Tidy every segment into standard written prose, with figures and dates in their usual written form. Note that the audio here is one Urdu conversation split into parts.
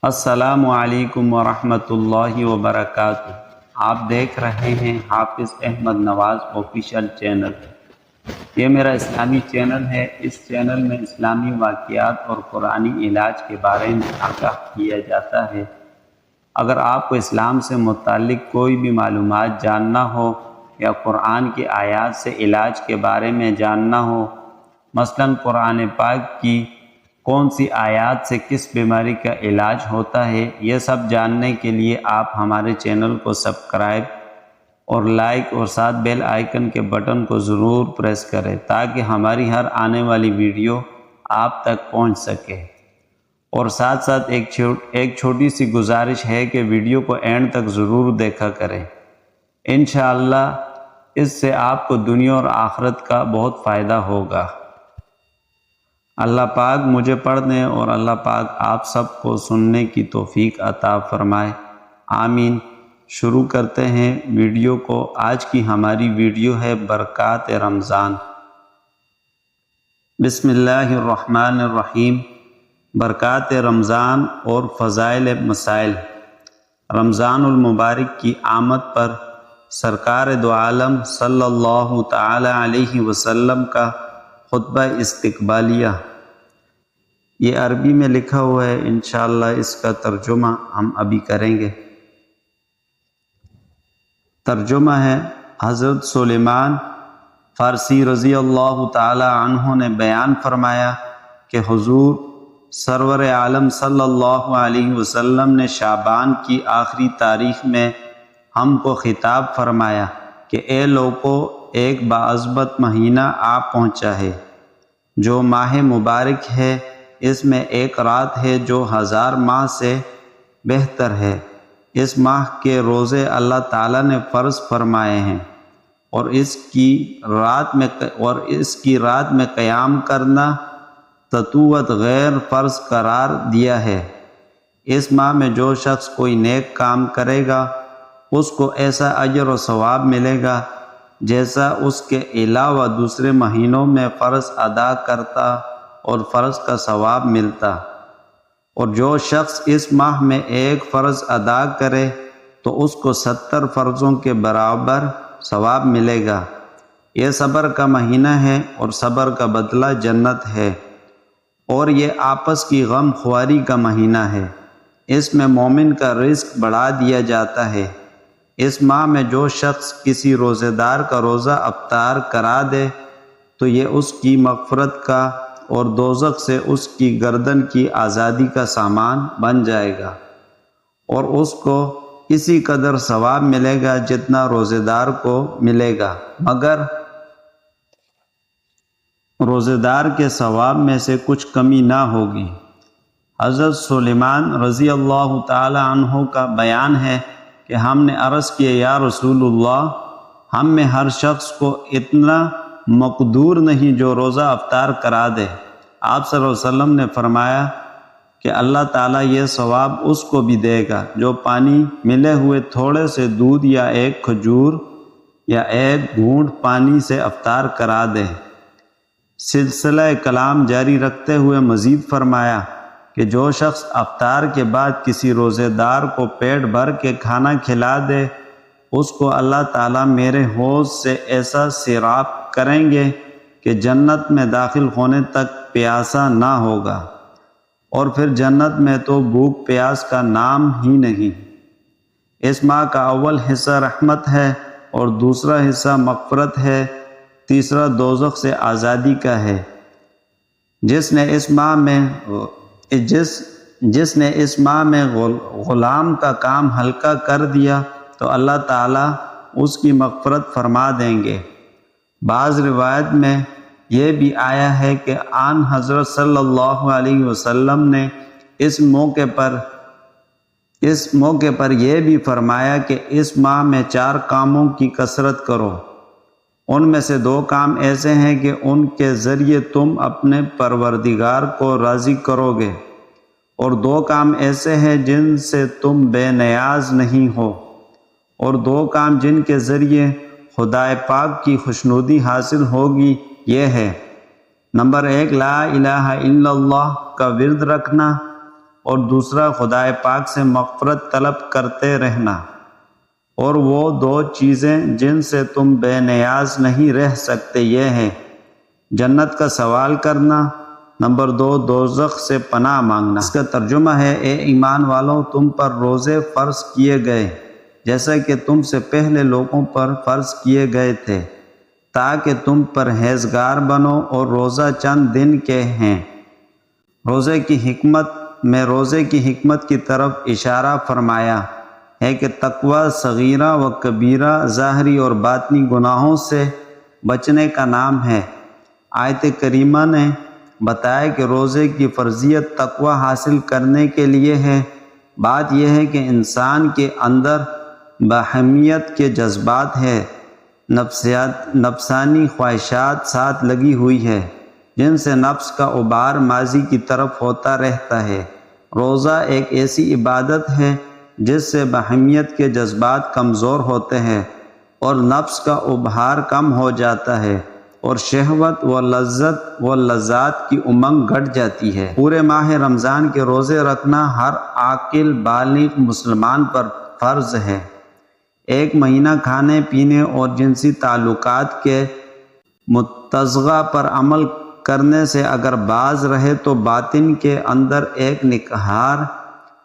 السلام علیکم ورحمۃ اللہ وبرکاتہ۔ آپ دیکھ رہے ہیں حافظ احمد نواز آفیشیل چینل۔ یہ میرا اسلامی چینل ہے۔ اس چینل میں اسلامی واقعات اور قرآنی علاج کے بارے میں آگاہ کیا جاتا ہے۔ اگر آپ کو اسلام سے متعلق کوئی بھی معلومات جاننا ہو یا قرآن کی آیات سے علاج کے بارے میں جاننا ہو، مثلاً قرآن پاک کی کون سی آیات سے کس بیماری کا علاج ہوتا ہے، یہ سب جاننے کے لیے آپ ہمارے چینل کو سبسکرائب اور لائک اور ساتھ بیل آئیکن کے بٹن کو ضرور پریس کریں تاکہ ہماری ہر آنے والی ویڈیو آپ تک پہنچ سکے۔ اور ساتھ ساتھ ایک چھوٹی سی گزارش ہے کہ ویڈیو کو اینڈ تک ضرور دیکھا کریں۔ انشاءاللہ اس سے آپ کو دنیا اور آخرت کا بہت فائدہ ہوگا۔ اللہ پاک مجھے پڑھنے اور اللہ پاک آپ سب کو سننے کی توفیق عطا فرمائے، آمین۔ شروع کرتے ہیں ویڈیو کو۔ آج کی ہماری ویڈیو ہے برکات رمضان۔ بسم اللہ الرحمن الرحیم۔ برکات رمضان اور فضائل مسائل۔ رمضان المبارک کی آمد پر سرکار دو عالم صلی اللہ تعالی علیہ وسلم کا خطبہ استقبالیہ، یہ عربی میں لکھا ہوا ہے، انشاءاللہ اس کا ترجمہ ہم ابھی کریں گے۔ ترجمہ ہے: حضرت سلیمان فارسی رضی اللہ تعالی عنہ نے بیان فرمایا کہ حضور سرور عالم صلی اللہ علیہ وسلم نے شعبان کی آخری تاریخ میں ہم کو خطاب فرمایا کہ اے لوگو، ایک باعظمت مہینہ آ پہنچا ہے جو ماہ مبارک ہے۔ اس میں ایک رات ہے جو 1000 ماہ سے بہتر ہے۔ اس ماہ کے روزے اللہ تعالیٰ نے فرض فرمائے ہیں اور اس کی رات میں قیام کرنا تطوعت غیر فرض قرار دیا ہے۔ اس ماہ میں جو شخص کوئی نیک کام کرے گا اس کو ایسا اجر و ثواب ملے گا جیسا اس کے علاوہ دوسرے مہینوں میں فرض ادا کرتا اور فرض کا ثواب ملتا، اور جو شخص اس ماہ میں ایک فرض ادا کرے تو اس کو 70 فرضوں کے برابر ثواب ملے گا۔ یہ صبر کا مہینہ ہے اور صبر کا بدلہ جنت ہے، اور یہ آپس کی غم خواری کا مہینہ ہے۔ اس میں مومن کا رزق بڑھا دیا جاتا ہے۔ اس ماہ میں جو شخص کسی روزے دار کا روزہ افطار کرا دے تو یہ اس کی مغفرت کا اور دوزخ سے اس کی گردن کی آزادی کا سامان بن جائے گا، اور اس کو اسی قدر ثواب ملے گا جتنا روزے دار کو ملے گا، مگر روزے دار کے ثواب میں سے کچھ کمی نہ ہوگی۔ حضرت سلیمان رضی اللہ تعالی عنہ کا بیان ہے کہ ہم نے عرض کیا، یا رسول اللہ، ہم میں ہر شخص کو اتنا مقدور نہیں جو روزہ افطار کرا دے۔ آپ صلی اللہ علیہ وسلم نے فرمایا کہ اللہ تعالیٰ یہ ثواب اس کو بھی دے گا جو پانی ملے ہوئے تھوڑے سے دودھ یا ایک کھجور یا ایک گھونٹ پانی سے افطار کرا دے۔ سلسلہ کلام جاری رکھتے ہوئے مزید فرمایا کہ جو شخص افطار کے بعد کسی روزے دار کو پیٹ بھر کے کھانا کھلا دے اس کو اللہ تعالیٰ میرے حوض سے ایسا سیراب کریں گے کہ جنت میں داخل ہونے تک پیاسا نہ ہوگا، اور پھر جنت میں تو بھوک پیاس کا نام ہی نہیں۔ اس ماہ کا اول حصہ رحمت ہے اور دوسرا حصہ مغفرت ہے، تیسرا دوزخ سے آزادی کا ہے۔ جس نے اس ماہ میں غلام کا کام ہلکا کر دیا تو اللہ تعالیٰ اس کی مغفرت فرما دیں گے۔ بعض روایت میں یہ بھی آیا ہے کہ آن حضرت صلی اللہ علیہ وسلم نے اس موقع پر یہ بھی فرمایا کہ اس ماہ میں 4 کاموں کی کثرت کرو۔ ان میں سے 2 کام ایسے ہیں کہ ان کے ذریعے تم اپنے پروردگار کو راضی کرو گے، اور 2 کام ایسے ہیں جن سے تم بے نیاز نہیں ہو، اور 2 کام جن کے ذریعے خدائے پاک کی خوشنودی حاصل ہوگی۔ یہ ہے: نمبر 1 لا الہ الا اللہ کا ورد رکھنا، اور دوسرا خدا پاک سے مغفرت طلب کرتے رہنا، اور وہ دو چیزیں جن سے تم بے نیاز نہیں رہ سکتے یہ ہیں جنت کا سوال کرنا، نمبر 2 دوزخ سے پناہ مانگنا۔ اس کا ترجمہ ہے، اے ایمان والوں، تم پر روزے فرض کیے گئے جیسا کہ تم سے پہلے لوگوں پر فرض کیے گئے تھے، تاکہ تم پرہیزگار بنو، اور روزہ چند دن کے ہیں۔ روزے کی حکمت کی طرف اشارہ فرمایا ہے کہ تقوی صغیرہ و کبیرہ، ظاہری اور باطنی گناہوں سے بچنے کا نام ہے۔ آیت کریمہ نے بتایا کہ روزے کی فرضیت تقوی حاصل کرنے کے لیے ہے۔ بات یہ ہے کہ انسان کے اندر باہمیت کے جذبات ہیں، نفسانی خواہشات ساتھ لگی ہوئی ہے، جن سے نفس کا ابھار ماضی کی طرف ہوتا رہتا ہے۔ روزہ ایک ایسی عبادت ہے جس سے باہمیت کے جذبات کمزور ہوتے ہیں اور نفس کا ابھار کم ہو جاتا ہے، اور شہوت و لذات کی امنگ گھٹ جاتی ہے۔ پورے ماہ رمضان کے روزے رکھنا ہر عاقل بالغ مسلمان پر فرض ہے۔ ایک مہینہ کھانے پینے اور جنسی تعلقات کے متضغہ پر عمل کرنے سے اگر باز رہے تو باطن کے اندر ایک نکہار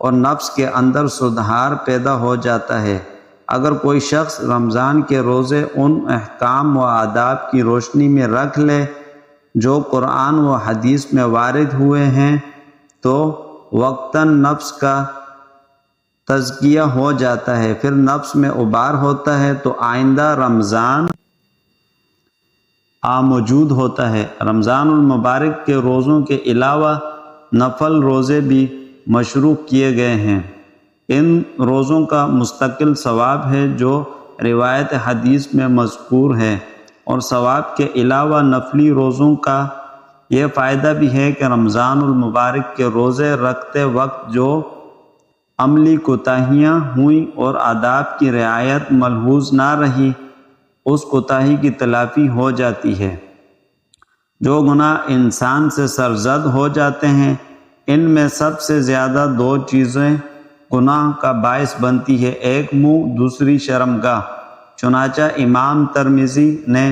اور نفس کے اندر سدھار پیدا ہو جاتا ہے۔ اگر کوئی شخص رمضان کے روزے ان احکام و آداب کی روشنی میں رکھ لے جو قرآن و حدیث میں وارد ہوئے ہیں تو وقتاً نفس کا تزکیہ ہو جاتا ہے، پھر نفس میں ابھار ہوتا ہے تو آئندہ رمضان موجود ہوتا ہے۔ رمضان المبارک کے روزوں کے علاوہ نفل روزے بھی مشروع کیے گئے ہیں۔ ان روزوں کا مستقل ثواب ہے جو روایت حدیث میں مذکور ہے، اور ثواب کے علاوہ نفلی روزوں کا یہ فائدہ بھی ہے کہ رمضان المبارک کے روزے رکھتے وقت جو عملی کوتاہیاں ہوئیں اور آداب کی رعایت ملحوظ نہ رہی، اس کوتاہی کی تلافی ہو جاتی ہے۔ جو گناہ انسان سے سرزد ہو جاتے ہیں، ان میں سب سے زیادہ 2 چیزیں گناہ کا باعث بنتی ہے، ایک منہ، دوسری شرمگاہ۔ چنانچہ امام ترمذی نے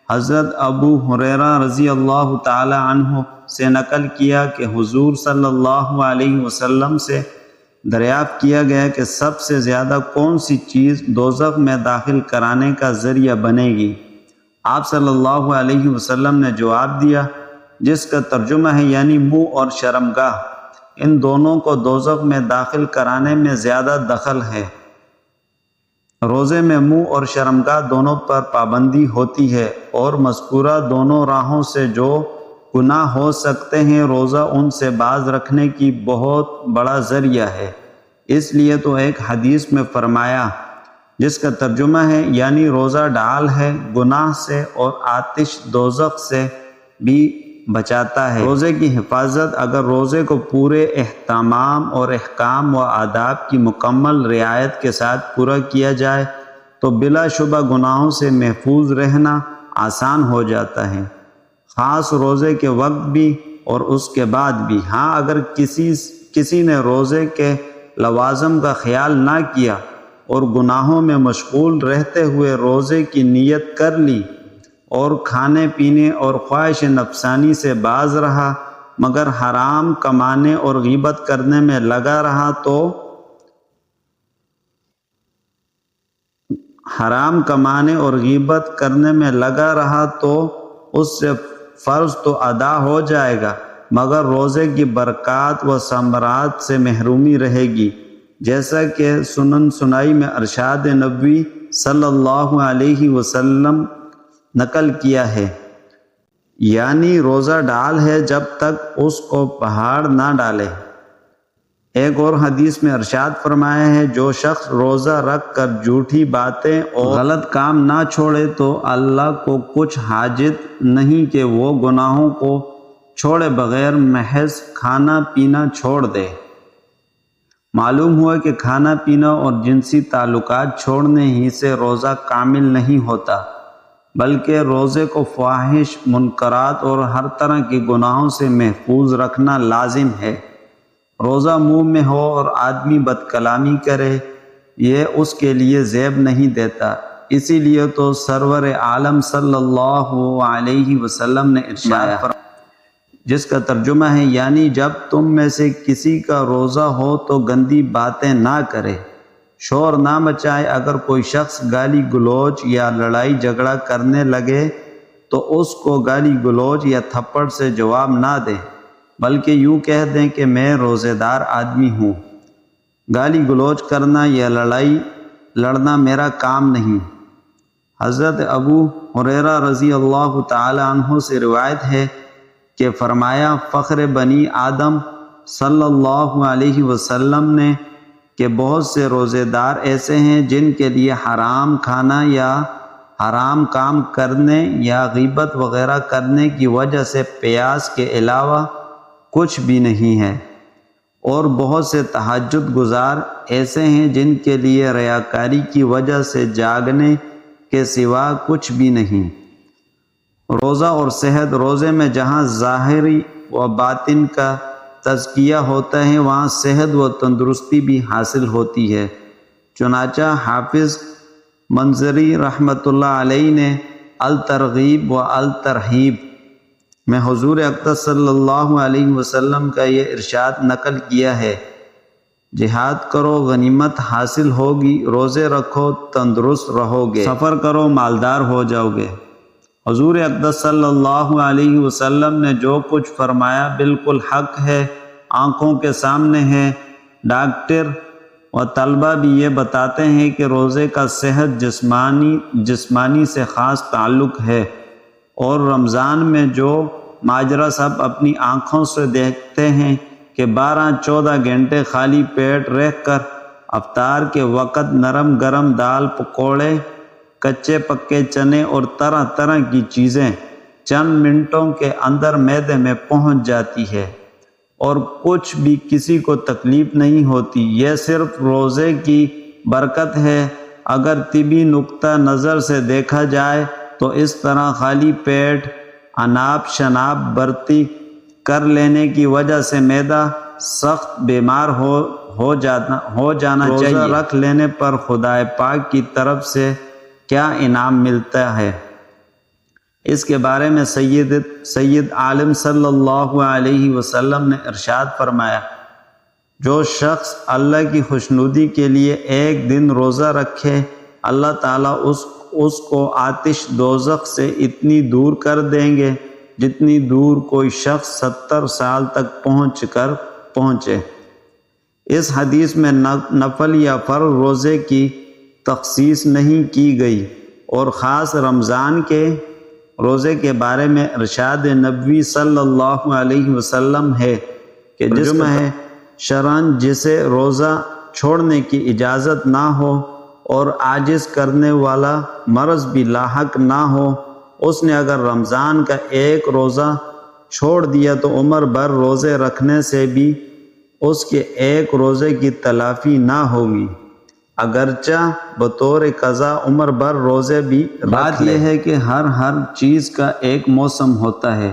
حضرت ابو ہریرہ رضی اللہ تعالی عنہ سے نقل کیا کہ حضور صلی اللہ علیہ وسلم سے دریافت کیا گیا کہ سب سے زیادہ کون سی چیز دوزخ میں داخل کرانے کا ذریعہ بنے گی؟ آپ صلی اللہ علیہ وسلم نے جواب دیا، جس کا ترجمہ ہے یعنی منہ اور شرمگاہ، ان دونوں کو دوزخ میں داخل کرانے میں زیادہ دخل ہے۔ روزے میں منہ اور شرمگاہ دونوں پر پابندی ہوتی ہے، اور مذکورہ دونوں راہوں سے جو گناہ ہو سکتے ہیں روزہ ان سے باز رکھنے کی بہت بڑا ذریعہ ہے۔ اس لیے تو ایک حدیث میں فرمایا، جس کا ترجمہ ہے یعنی روزہ ڈال ہے گناہ سے اور آتش دوزخ سے بھی بچاتا ہے۔ روزے کی حفاظت اگر روزے کو پورے احتمام اور احکام و آداب کی مکمل رعایت کے ساتھ پورا کیا جائے تو بلا شبہ گناہوں سے محفوظ رہنا آسان ہو جاتا ہے، خاص روزے کے وقت بھی اور اس کے بعد بھی۔ ہاں، اگر کسی نے روزے کے لوازم کا خیال نہ کیا اور گناہوں میں مشغول رہتے ہوئے روزے کی نیت کر لی اور کھانے پینے اور خواہش نفسانی سے باز رہا مگر حرام کمانے اور غیبت کرنے میں لگا رہا تو اس سے فرض تو ادا ہو جائے گا مگر روزے کی برکات و ثمرات سے محرومی رہے گی، جیسا کہ سنن سنائی میں ارشاد نبوی صلی اللہ علیہ وسلم نقل کیا ہے، یعنی روزہ ڈال ہے جب تک اس کو پہاڑ نہ ڈالے۔ ایک اور حدیث میں ارشاد فرمایا ہے، جو شخص روزہ رکھ کر جھوٹی باتیں اور غلط کام نہ چھوڑے تو اللہ کو کچھ حاجت نہیں کہ وہ گناہوں کو چھوڑے بغیر محض کھانا پینا چھوڑ دے۔ معلوم ہوا کہ کھانا پینا اور جنسی تعلقات چھوڑنے ہی سے روزہ کامل نہیں ہوتا، بلکہ روزے کو فواحش، منکرات اور ہر طرح کے گناہوں سے محفوظ رکھنا لازم ہے۔ روزہ منہ میں ہو اور آدمی بد کلامی کرے یہ اس کے لیے زیب نہیں دیتا۔ اسی لیے تو سرور عالم صلی اللہ علیہ وسلم نے ارشاد جس کا ترجمہ ہے یعنی جب تم میں سے کسی کا روزہ ہو تو گندی باتیں نہ کرے، شور نہ مچائے۔ اگر کوئی شخص گالی گلوچ یا لڑائی جھگڑا کرنے لگے تو اس کو گالی گلوچ یا تھپڑ سے جواب نہ دیں، بلکہ یوں کہہ دیں کہ میں روزے دار آدمی ہوں، گالی گلوچ کرنا یا لڑنا میرا کام نہیں۔ حضرت ابو ہریرہ رضی اللہ تعالی عنہ سے روایت ہے کہ فرمایا فخر بنی آدم صلی اللہ علیہ وسلم نے کہ بہت سے روزے دار ایسے ہیں جن کے لیے حرام کھانا یا حرام کام کرنے یا غیبت وغیرہ کرنے کی وجہ سے پیاس کے علاوہ کچھ بھی نہیں ہے، اور بہت سے تہجد گزار ایسے ہیں جن کے لیے ریاکاری کی وجہ سے جاگنے کے سوا کچھ بھی نہیں۔ روزہ اور صحت، روزے میں جہاں ظاہری و باطن کا تزکیہ ہوتا ہے وہاں صحت و تندرستی بھی حاصل ہوتی ہے۔ چنانچہ حافظ منظری رحمۃ اللہ علیہ نے الترغیب و الترہیب میں حضور اقدس صلی اللہ علیہ وسلم کا یہ ارشاد نقل کیا ہے، جہاد کرو غنیمت حاصل ہوگی، روزے رکھو تندرست رہو گے، سفر کرو مالدار ہو جاؤ گے۔ حضور اقدس صلی اللہ علیہ وسلم نے جو کچھ فرمایا بالکل حق ہے، آنکھوں کے سامنے ہے۔ ڈاکٹر و طلبہ بھی یہ بتاتے ہیں کہ روزے کا صحت جسمانی سے خاص تعلق ہے، اور رمضان میں جو ماجرا سب اپنی آنکھوں سے دیکھتے ہیں کہ 12-14 گھنٹے خالی پیٹ رہ کر افطار کے وقت نرم گرم دال، پکوڑے، کچے پکے چنے اور طرح طرح کی چیزیں چند منٹوں کے اندر معدے میں پہنچ جاتی ہے اور کچھ بھی کسی کو تکلیف نہیں ہوتی، یہ صرف روزے کی برکت ہے۔ اگر طبی نقطہ نظر سے دیکھا جائے تو اس طرح خالی پیٹ اناپ شناپ برتی کر لینے کی وجہ سے معدہ سخت بیمار ہو جانا چاہیے۔ روزہ رکھ لینے پر خدا پاک کی طرف سے کیا انعام ملتا ہے، اس کے بارے میں سید عالم صلی اللہ علیہ وسلم نے ارشاد فرمایا، جو شخص اللہ کی خوشنودی کے لیے ایک دن روزہ رکھے اللہ تعالیٰ اس کو آتش دوزخ سے اتنی دور کر دیں گے جتنی دور کوئی شخص 70 سال تک پہنچے۔ اس حدیث میں نفل یا فرض روزے کی تخصیص نہیں کی گئی، اور خاص رمضان کے روزے کے بارے میں ارشاد نبوی صلی اللہ علیہ وسلم ہے کہ جس میں شرعاً جسے روزہ چھوڑنے کی اجازت نہ ہو اور عاجز کرنے والا مرض بھی لاحق نہ ہو، اس نے اگر رمضان کا ایک روزہ چھوڑ دیا تو عمر بھر روزے رکھنے سے بھی اس کے ایک روزے کی تلافی نہ ہوگی، اگرچہ بطور قضا عمر بھر روزے بھی رکھ لے۔ بات یہ ہے کہ ہر چیز کا ایک موسم ہوتا ہے،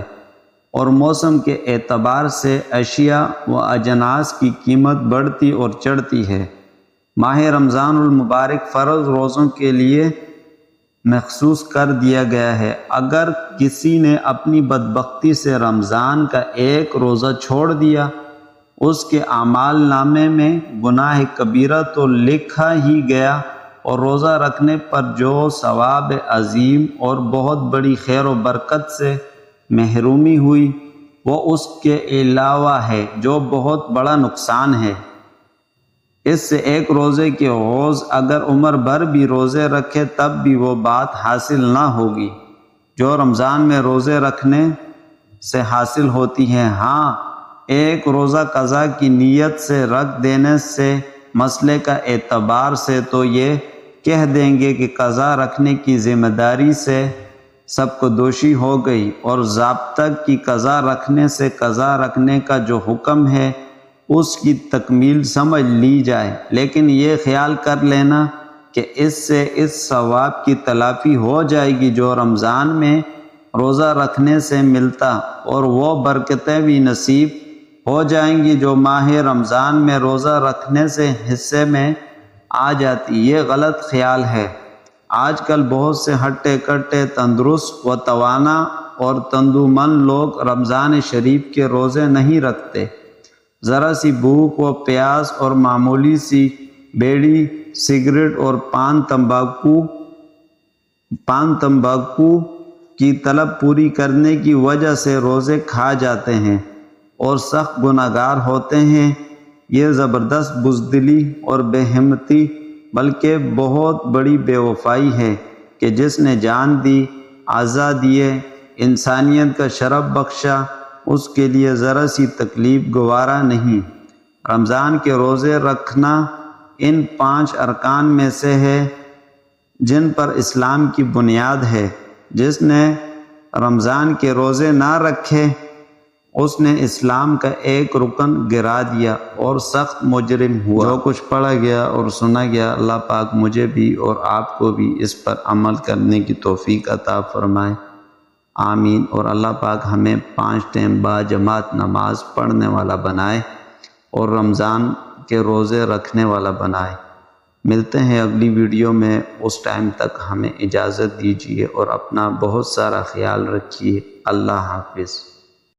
اور موسم کے اعتبار سے اشیاء و اجناس کی قیمت بڑھتی اور چڑھتی ہے۔ ماہ رمضان المبارک فرض روزوں کے لیے مخصوص کر دیا گیا ہے۔ اگر کسی نے اپنی بدبختی سے رمضان کا ایک روزہ چھوڑ دیا، اس کے اعمال نامے میں گناہ کبیرہ تو لکھا ہی گیا، اور روزہ رکھنے پر جو ثواب عظیم اور بہت بڑی خیر و برکت سے محرومی ہوئی وہ اس کے علاوہ ہے، جو بہت بڑا نقصان ہے۔ اس سے ایک روزے کے عوض اگر عمر بھر بھی روزے رکھے تب بھی وہ بات حاصل نہ ہوگی جو رمضان میں روزے رکھنے سے حاصل ہوتی ہے۔ ہاں، ایک روزہ قضا کی نیت سے رکھ دینے سے مسئلے کا اعتبار سے تو یہ کہہ دیں گے کہ قضا رکھنے کی ذمہ داری سے سب کو دوشی ہو گئی، اور ضابطہ کی قضا رکھنے سے قضا رکھنے کا جو حکم ہے اس کی تکمیل سمجھ لی جائے، لیکن یہ خیال کر لینا کہ اس سے اس ثواب کی تلافی ہو جائے گی جو رمضان میں روزہ رکھنے سے ملتا، اور وہ برکتیں بھی نصیب ہو جائیں گی جو ماہ رمضان میں روزہ رکھنے سے حصے میں آ جاتی۔ یہ غلط خیال ہے۔ آج کل بہت سے ہٹے کٹے تندرست و توانا اور تندومند لوگ رمضان شریف کے روزے نہیں رکھتے۔ ذرا سی بھوک و پیاس اور معمولی سی بیڑی سگریٹ اور پان تمباکو کی طلب پوری کرنے کی وجہ سے روزے کھا جاتے ہیں اور سخت گناہگار ہوتے ہیں۔ یہ زبردست بزدلی اور بے ہمتی بلکہ بہت بڑی بے وفائی ہے کہ جس نے جان دی، اعضاء دیے، انسانیت کا شرف بخشا، اس کے لیے ذرا سی تکلیف گوارا نہیں۔ رمضان کے روزے رکھنا ان 5 ارکان میں سے ہے جن پر اسلام کی بنیاد ہے۔ جس نے رمضان کے روزے نہ رکھے اس نے اسلام کا ایک رکن گرا دیا اور سخت مجرم ہوا۔ جو کچھ پڑھا گیا اور سنا گیا، اللہ پاک مجھے بھی اور آپ کو بھی اس پر عمل کرنے کی توفیق عطا فرمائے، آمین۔ اور اللہ پاک ہمیں 5 ٹائم باجماعت نماز پڑھنے والا بنائے اور رمضان کے روزے رکھنے والا بنائے۔ ملتے ہیں اگلی ویڈیو میں، اس ٹائم تک ہمیں اجازت دیجیے اور اپنا بہت سارا خیال رکھیے۔ اللہ حافظ۔